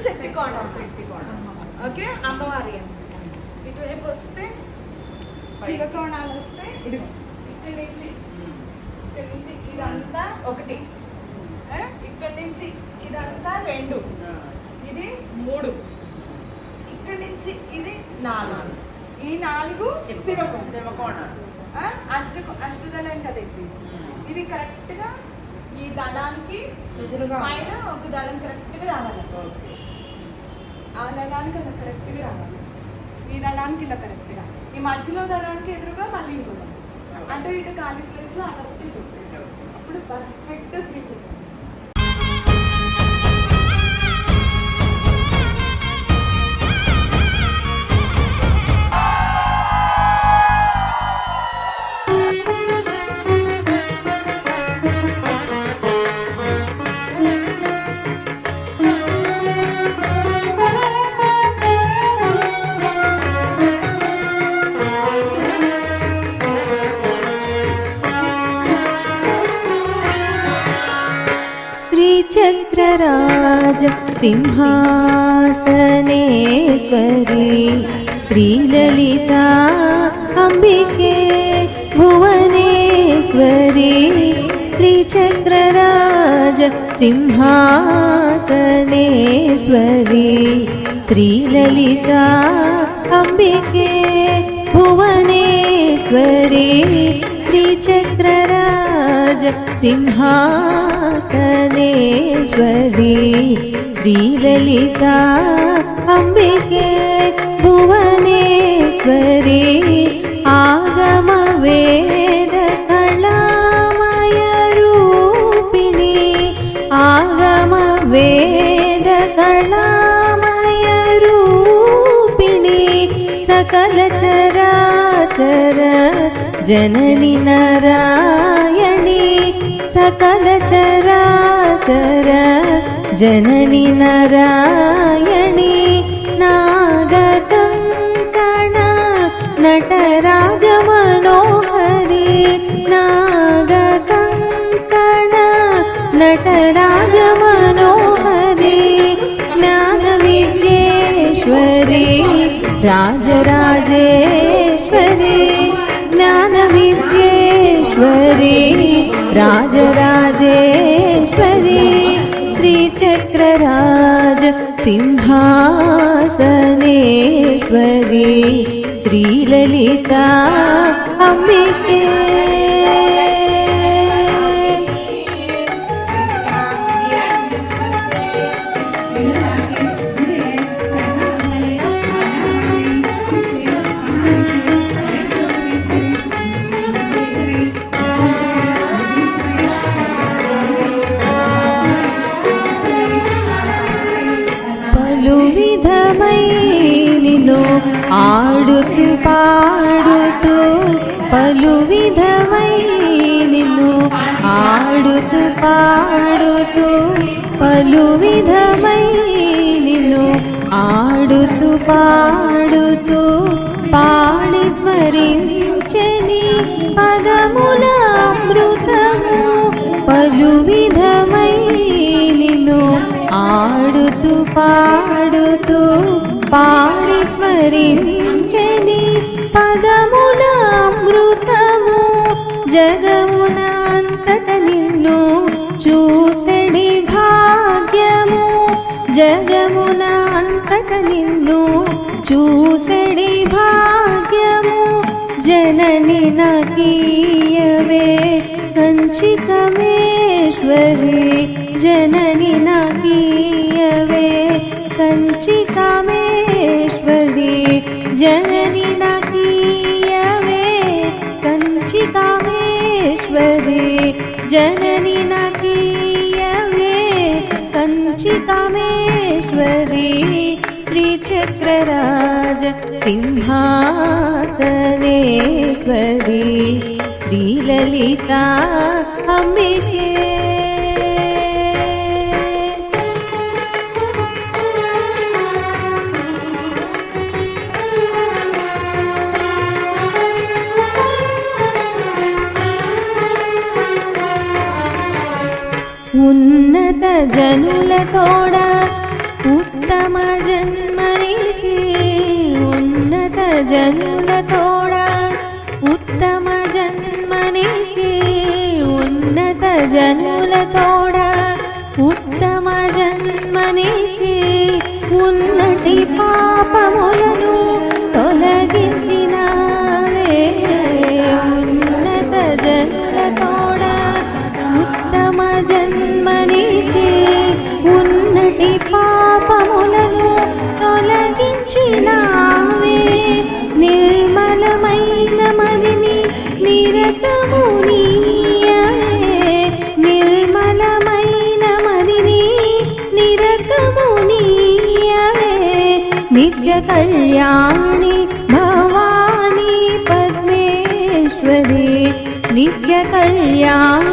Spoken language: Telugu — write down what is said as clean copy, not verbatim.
శక్తి కోణం. ఓకే, అమ్మవారి ఇటువైపు వస్తే శివకోణాలు వస్తే ఇక్కడి నుంచి ఇదంతా 1, ఇక్కడి నుంచి ఇదంతా 2, ఇది 3, ఇక్కడి నుంచి ఇది 4. ఈ 4 శివకోణం. అష్టదళం కదా ఇది కరెక్ట్ గా ఈ దళానికి పైన ఒక దళం కరెక్ట్ గా రావాలి. ఆ దళానికి అలా కరెక్ట్ గా రావాలి, ఈ దళానికి ఇలా కరెక్ట్ గా, ఈ మధ్యలో దళానికి ఎదురుగా మళ్ళీ ఇంకో అంటే ఇటు ఖాళీ ప్లేస్ లో అలా అప్పుడు పర్ఫెక్ట్ స్విచ్. चक्रराज सिंहासनेश्वरी श्रीललिता अंबिके भुवनेश्वरी श्रीचक्रराज सिंहासनेश्वरी श्रीललिता अंबिके भुवनेश्वरी श्रीचक्रराज सिंहासनेश्वरी श्रीललिता अंबिके भुवनेश्वरी आगम वेद कलामय रूपिणी आगम वेद कलामय रूपिणी सकल चराचर जननी नारायणी सकल चराचर जननी नारायणी नागकङ्कण नटराज मनोहरी नागकङ्कण नटराज मनोहरी ज्ञानविद्येश्वरी राजराजेश्वरी ज्ञानविद्येश्वरी राजराजेश्वरी श्रीचक्रराज सिंहासनेश्वरी श्रीललिता अंबिके ఆడుతూ పాడుతూ పలు విధమై నిన్ను ఆడుతూ పాడుతూ పలు విధమై నిన్ను ఆడుతూ పాడుతూ పాడి స్మరించని పదముల అమృతము పలు విధమై నిన్ను ఆడుతూ పాడుతూ పాడి స్మరించని పదముల అమృతము జగమున అంతట నిన్ను చూసెడి భాగ్యము జగమున అంతట నిన్ను చూసెడి భాగ్యము జనని నాకీయవే కంచికమేశ్వరి జనని నాకీయవే కంచికామేశ్వరి జనని నాకీయవే కంచికామేశ్వరి జనని నాకీయవే కంచికామేశ్వరి త్రిచక్రరాజ సింహాసనేశ్వరి శ్రీలలితా అంబికే ఉన్నత జనుల తోడ ఉత్తమ జనుల తోడ ఉత్తమ జన్మనిచ్చి ఉన్నత జనుల తోడ ఉత్తమ జన్మనిచ్చి ఉన్నటి పాపములను తొలగించినావే ఉన్నత జనుల తోడ ఉత్తమ జన్మనిచ్చి ఉన్నటి పాపములను తొలగించినావే నిర్మలమైన మదిని నిరతము నీయవే నిర్మలమైన మదిని నిరతము నీయవే నిత్య కళ్యాణి భవాని పద్మేశ్వరి నిత్య కళ్యాణి